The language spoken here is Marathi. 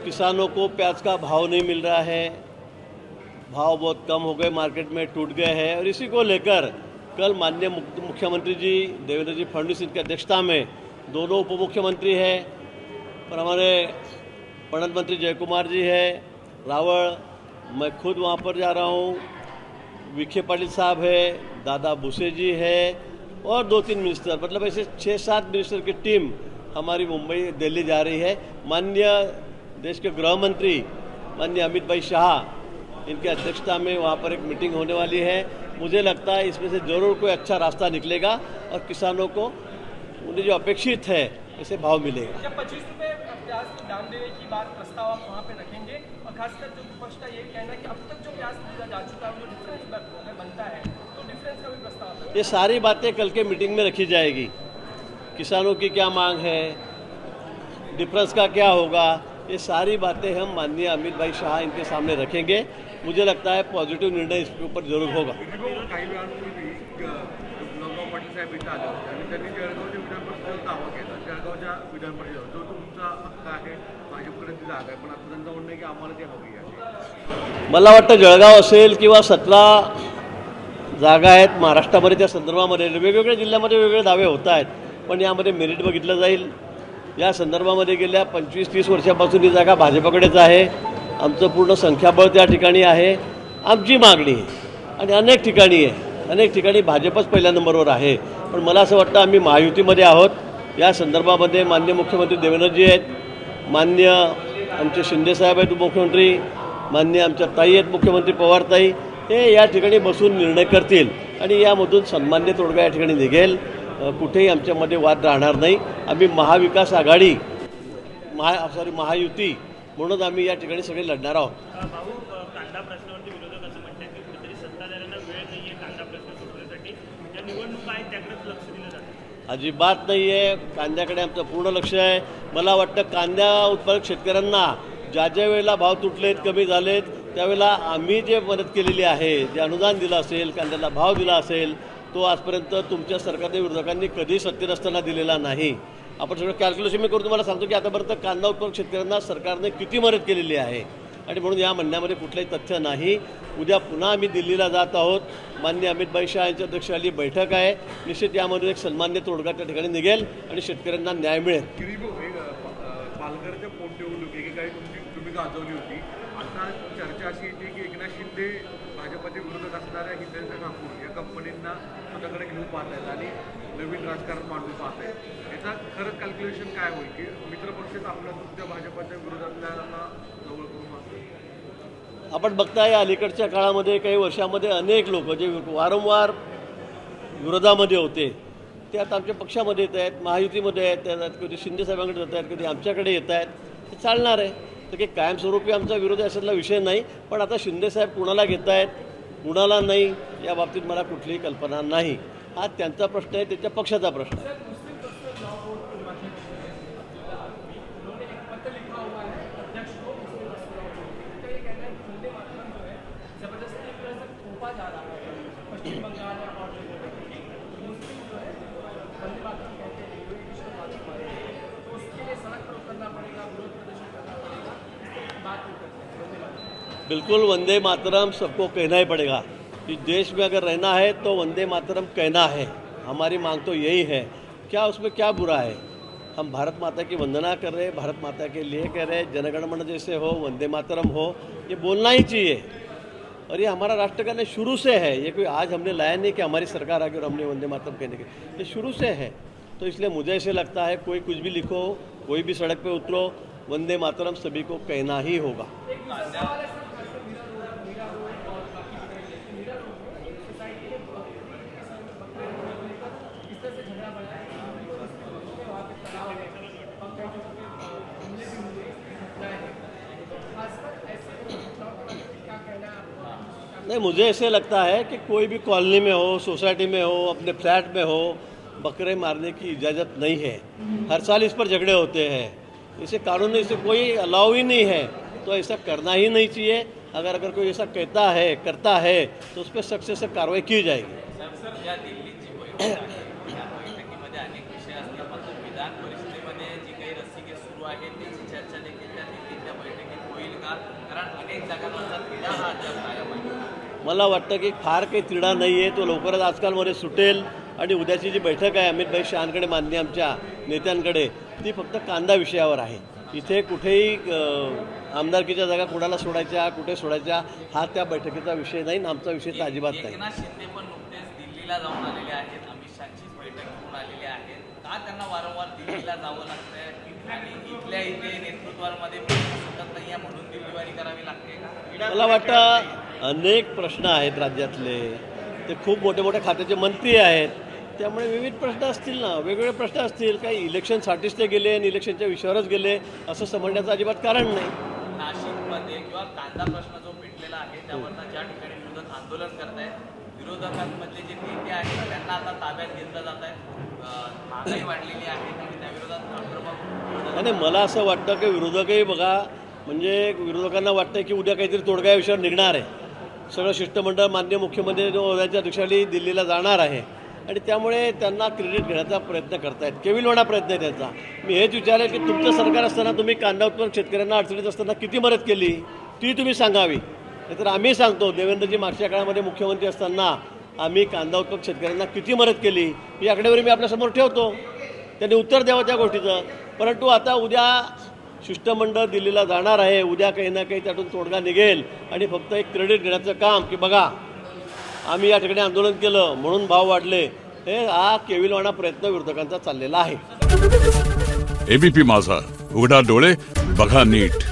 किसानों को प्याज का भाव नहीं मिल रहा है, भाव बहुत कम हो गए, मार्केट में टूट गए हैं। और इसी को लेकर कल माननीय मुख्यमंत्री जी देवेंद्र जी फडणवीस की अध्यक्षता में दोनों उप मुख्यमंत्री हैं और हमारे पणन मंत्री जयकुमार जी है, रावल, मैं खुद वहाँ पर जा रहा हूँ, विखे पाटिल साहब है, दादा भूसे जी है और 2-3 मिनिस्टर, मतलब ऐसे 6-7 मिनिस्टर की टीम हमारी मुंबई दिल्ली जा रही है। माननीय देश के गृह मंत्री माननीय अमित भाई शाह इनकी अध्यक्षता में वहाँ पर एक मीटिंग होने वाली है। मुझे लगता है इसमें से जरूर कोई अच्छा रास्ता निकलेगा और किसानों को उन्हें जो अपेक्षित है ऐसे भाव मिलेगा। जब 25 रुपये प्याज की दाम देने की बात प्रस्ताव आप वहाँ पे रखेंगे और खासकर जो विपक्ष का ये कहना है कि अब तक जो प्याज खरीदा जा चुका है वो डिफरेंस बनता है, तो डिफरेंस का भी प्रस्ताव। ये सारी बातें कल के मीटिंग में रखी जाएगी। किसानों की क्या मांग है, डिफरेंस का क्या होगा, ये सारी बातें हम माननीय अमित भाई शाह इनके सामने रखेंगे। मुझे लगता है पॉझिटिव्ह निर्णय इसके ऊपर जरूर होगा। काही वेळापूर्वी गुलाबराव पाटील साहेब इथं आले होते आणि त्यांनी जळगावच्या विधान परिषदेवर दावा केला, जळगावच्या विधान परिषदेवर जो तुमचा हक्क आहे, भाजपकडे ती जागा आहे, पण आता त्यांचं म्हणणं आहे की आम्हाला ते हवी आहे। मला वाटतं जळगाव असेल किंवा 17 जागा आहेत महाराष्ट्रामध्ये, त्या संदर्भामध्ये वेगवेगळ्या जिल्ह्यामध्ये वेगवेगळे दावे होत आहेत, पण यामध्ये मेरिट बघितलं जाईल। या संदर्भामध्ये गेल्या 25-30 वर्षापासून ही जागा भाजपकडेच आहे। आमचं पूर्ण संख्याबळ त्या ठिकाणी आहे, आमची मागणी आहे आणि अनेक ठिकाणी भाजपच पहिल्या नंबरवर आहे। पण मला असं वाटतं आम्ही महायुतीमध्ये आहोत। या संदर्भामध्ये माननीय मुख्यमंत्री देवेंद्रजी आहेत, माननीय आमचे शिंदेसाहेब आहेत उपमुख्यमंत्री, माननीय आमच्या ताई आहेत मुख्यमंत्री पवारताई, हे या ठिकाणी बसून निर्णय करतील आणि यामधून सन्मान्य तोडगा या ठिकाणी निघेल। कुठेही आमच्यामध्ये वाद राहणार नाही। आम्ही महाविकास आघाडी महायुती म्हणून आम्ही या ठिकाणी सगळे लढणार आहोत। भाऊ, कांदा प्रश्नावरती विरोधक असं म्हणतात की कुठेतरी सत्ताधाऱ्यांना वेळ नाहीये कांदा प्रश्न सोडवण्यासाठी, ज्या निवडणुका आहेत त्याकडेच लक्ष दिलं जातं। अजिबात नाही आहे, कांद्याकडे आमचं पूर्ण लक्ष आहे। मला वाटतं कांदा उत्पादक शेतकऱ्यांना ज्या वेळेला भाव तुटलेत, कमी झालेत, त्यावेळेला आम्ही जे मदत केलेली आहे, जे अनुदान दिलं असेल, कांद्याला भाव दिला असेल, तो आजपर्यंत तुमच्या सरकारच्या विरोधकांनी कधी सत्तेत असताना दिलेला नाही। आपण सगळं कॅल्क्युलेशन मी करून तुम्हाला सांगतो की आतापर्यंत कांदा उत्पादक शेतकऱ्यांना सरकारने किती मदत केलेली आहे आणि म्हणून या म्हणण्यामध्ये कुठलंही तथ्य नाही। उद्या पुन्हा आम्ही दिल्लीला जात आहोत, माननीय अमित भाई शाह यांच्या अध्यक्षतेखाली बैठक आहे, निश्चित यामध्ये एक सन्मान्य तोडगा त्या ठिकाणी निघेल आणि शेतकऱ्यांना न्याय मिळेल। पालघरच्या पोटनिवडणूक एकेकाळी तुम्ही गाजवली होती, आता चर्चा अशी येते की एकनाथ शिंदे भाजपचे विरोधक असणाऱ्या हिंदुत्व ठाकूर या कंपनींना स्वतःकडे घेऊन पाहत आहेत आणि नवीन राजकारण मांडून पाहत आहेत। याचा खरंच कॅल्क्युलेशन काय होईल की मित्रपक्षच आपल्या तुमच्या भाजपच्या विरोधातल्या जवळ करून मागतात? आपण बघताय अलीकडच्या काळामध्ये काही वर्षामध्ये अनेक लोक जे वारंवार विरोधामध्ये होते ते आता आमच्या पक्षामध्ये येत आहेत, महायुतीमध्ये आहेत, कधी शिंदेसाहेबांकडे जात आहेत, कधी आमच्याकडे येत आहेत। ते चालणार आहे, तर काही कायमस्वरूपी आमचा विरोध असायला विषय नाही। पण आता शिंदेसाहेब कुणाला घेत आहेत, कुणाला नाही, या बाबतीत मला कुठलीही कल्पना नाही। हा त्यांचा प्रश्न आहे, त्यांच्या पक्षाचा प्रश्न आहे। बिल्कुल, वंदे मातरम सबको कहना ही पड़ेगा। इस देश में अगर रहना है तो वंदे मातरम कहना है। हमारी मांग तो यही है। क्या उसमें क्या बुरा है? हम भारत माता की वंदना कर रहे हैं, भारत माता के लिए कह रहे हैं, जनगणमन जैसे हो, वंदे मातरम हो, ये बोलना ही चाहिए। और ये हमारा राष्ट्रगान शुरू से है, ये कोई आज हमने लाया नहीं कि हमारी सरकार आ गई और हमने वंदे मातरम कहने के, ये शुरू से है। तो इसलिए मुझे ऐसे लगता है कोई कुछ भी लिखो, कोई भी सड़क पे उतरो, वंदे मातरम सभी को कहना ही होगा। नहीं, मुझे ऐसे लगता है कि कोई भी कॉलोनी में हो, सोसाइटी में हो, अपने फ्लैट में हो, बकरे मारने की इजाज़त नहीं है। हर साल इस पर झगड़े होते हैं, इसे कानून इसे कोई अलाउ ही नहीं है, तो ऐसा करना ही नहीं चाहिए। अगर कोई ऐसा कहता है, करता है, तो उस पर सख्त से सख्त कार्रवाई की जाएगी। बैठकीमध्ये अनेक विषय असतात, मात्र विधान परिषदेमध्ये जी काही रस्सीखेच सुरू आहे त्याची चर्चा देखील त्या दिल्लीच्या बैठकीत होईल का? कारण अनेक जागांवरचा तिढा हा अद्याप कायम आहे. मला वाटतं की फार काही तिढा नाही आहे, तो लवकरच आजकालमध्ये सुटेल. आणि उद्याची जी बैठक आहे अमित शहांकडे माननीय आमच्या नेत्यांकडे, ती फक्त कांदा विषयावर आहे. इथे कुठेही आमदारकीच्या जागा कुणाला सोडायच्या, कुठे सोडायच्या, हा त्या बैठकीचा विषय नाही. आमचा विषय तर अजिबात नाही. एकनाथ शिंदे पण नुकतेच दिल्लीला जाऊन आलेले आहेत, अमित शहांचीच बैठक घेऊन आलेले आहेत. का त्यांना वारंवार दिल्लीला जावं लागतंय आणि इथल्या इथे नेतृत्वामध्ये सुटत नाही आहे म्हणून दिल्लीवारी करावी लागते का? मला वाटतं अनेक प्रश्न आहेत राज्यातले, ते खूप मोठे मोठे खात्याचे मंत्री आहेत, त्यामुळे विविध प्रश्न असतील ना, वेगवेगळे प्रश्न असतील. काही इलेक्शनसाठीच ते गेले आणि इलेक्शनच्या विषयावरच गेले असं समजण्याचं अजिबात कारण नाही. नाशिकमध्ये किंवा कांदा प्रश्न जो पेटलेला आहे त्यावरनं ज्या ठिकाणी विरोधक आंदोलन करत आहेत, विरोधकांमधले जे नेते आहेत त्यांना आता ताब्यात घेतलं जात आहे. महागाई वाढलेली आहे आणि त्याविरोधात आक्रमक आणि मला असं वाटतं की विरोधकही बघा, म्हणजे विरोधकांना वाटतं की उद्या काहीतरी तोडगा या विषयावर निघणार आहे. सगळं शिष्टमंडळ माननीय मुख्यमंत्री उद्याच्या दिवसाली दिल्लीला जाणार आहे आणि त्यामुळे त्यांना क्रेडिट घेण्याचा प्रयत्न करतायत, केविलवाणा प्रयत्न आहे त्यांचा. मी हेच विचारेल की तुमचं सरकार असताना तुम्ही कांदा उत्पादक शेतकऱ्यांना अडचणीत असताना किती मदत केली ती तुम्ही सांगावी. नाहीतर आम्ही सांगतो, देवेंद्रजी मागच्या काळामध्ये मुख्यमंत्री असताना आम्ही कांदा उत्पादक शेतकऱ्यांना किती मदत केली ही आकडेवारी मी आपल्यासमोर ठेवतो, त्यांनी उत्तर द्यावं त्या गोष्टीचं. परंतु आता उद्या शिष्टमंडळ दिल्लीला जाणार आहे, उद्या काही ना काही त्यातून तोडगा निघेल आणि फक्त एक क्रेडिट घेण्याचं काम की बघा आम्ही या ठिकाणी आंदोलन केलं म्हणून भाव वाढले, हे हा केविलवाणा प्रयत्न विरोधकांचा चाललेला आहे. एबीपी माझा, उघडा डोळे बघा नीट.